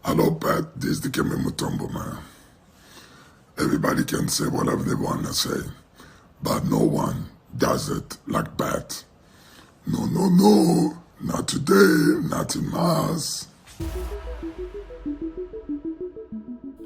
I don't bet this the Kemi Mutombo, man. Everybody can say whatever they want to say, but no one does it like Bet. No, not today, not in Mars.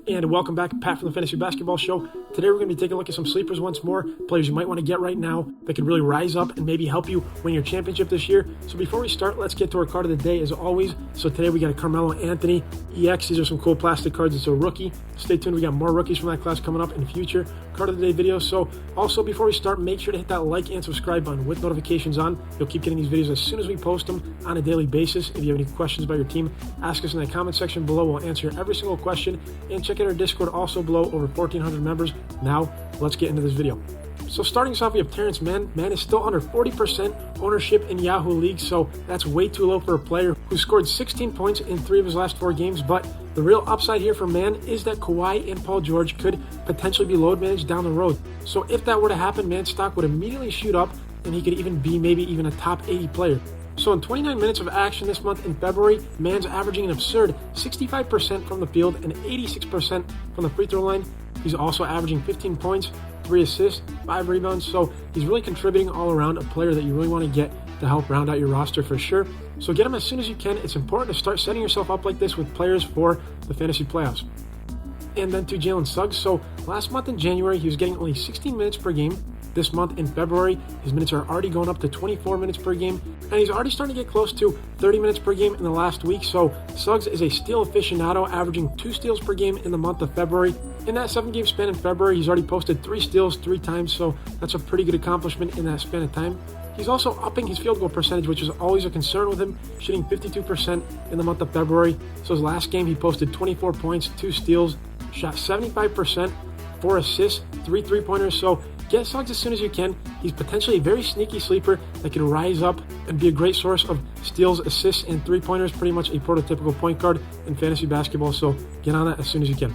And welcome back, Pat from the Fantasy Basketball Show. Today we're going to be taking a look at some sleepers once more, players you might want to get right now that could really rise up and maybe help you win your championship this year. So before we start, let's get to our card of the day as always. So today we got a Carmelo Anthony EX. These are some cool plastic cards. It's a rookie. Stay tuned. We got more rookies from that class coming up in future card of the day videos. So also before we start, make sure to hit that like and subscribe button with notifications on. You'll keep getting these videos as soon as we post them on a daily basis. If you have any questions about your team, ask us in the comment section below. We'll answer every single question. And check out our Discord also below, over 1,400 members. Now, let's get into this video. So starting us off, we have Terence Mann. Mann is still under 40% ownership in Yahoo League, so that's way too low for a player who scored 16 points in 3 of his last 4 games. But the real upside here for Mann is that Kawhi and Paul George could potentially be load managed down the road. So if that were to happen, Mann's stock would immediately shoot up, and he could even be maybe even a top 80 player. So in 29 minutes of action this month in February, Mann's averaging an absurd 65% from the field and 86% from the free throw line. He's also averaging 15 points, 3 assists, 5 rebounds. So he's really contributing all around, a player that you really want to get to help round out your roster for sure. So get him as soon as you can. It's important to start setting yourself up like this with players for the fantasy playoffs. And then to Jaylen Suggs. So last month in January, he was getting only 16 minutes per game. This month in February, his minutes are already going up to 24 minutes per game, and he's already starting to get close to 30 minutes per game in the last week. So Suggs is a steal aficionado, averaging 2 steals per game in the month of February. In that 7-game span in February, he's already posted 3 steals 3 times, so that's a pretty good accomplishment in that span of time. He's also upping his field goal percentage, which is always a concern with him, shooting 52% in the month of February. So his last game, he posted 24 points, 2 steals, shot 75%, 4 assists, 3 3-pointers. So get Suggs as soon as you can. He's potentially a very sneaky sleeper that can rise up and be a great source of steals, assists, and 3-pointers. Pretty much a prototypical point guard in fantasy basketball. So get on that as soon as you can.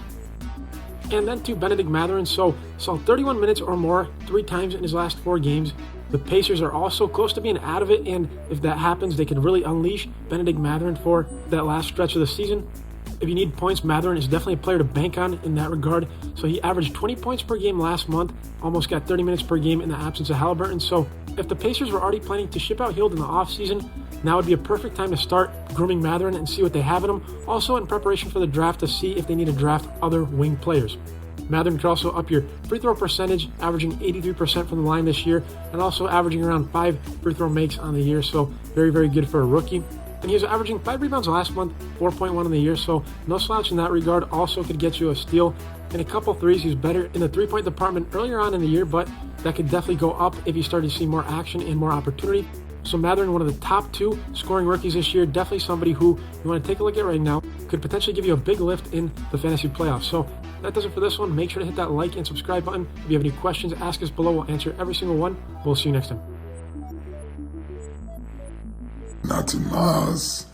And then to Benedict Mathurin. So saw 31 minutes or more 3 times in his last 4 games. The Pacers are also close to being out of it, and if that happens, they can really unleash Benedict Mathurin for that last stretch of the season. If you need points, Mathurin is definitely a player to bank on in that regard. So he averaged 20 points per game last month, almost got 30 minutes per game in the absence of Halliburton. So if the Pacers were already planning to ship out Hield in the offseason, now would be a perfect time to start grooming Mathurin and see what they have in him. Also in preparation for the draft to see if they need to draft other wing players. Mathurin could also up your free throw percentage, averaging 83% from the line this year, and also averaging around 5 free throw makes on the year. So very, very good for a rookie. And he was averaging 5 rebounds last month, 4.1 in the year, so no slouch in that regard. Also could get you a steal and a couple threes. He was better in the 3-point department earlier on in the year, but that could definitely go up if you start to see more action and more opportunity. So Mathurin, one of the top 2 scoring rookies this year, definitely somebody who you want to take a look at right now, could potentially give you a big lift in the fantasy playoffs. So that does it for this one. Make sure to hit that like and subscribe button. If you have any questions, ask us below. We'll answer every single one. We'll see you next time. Not in Mars.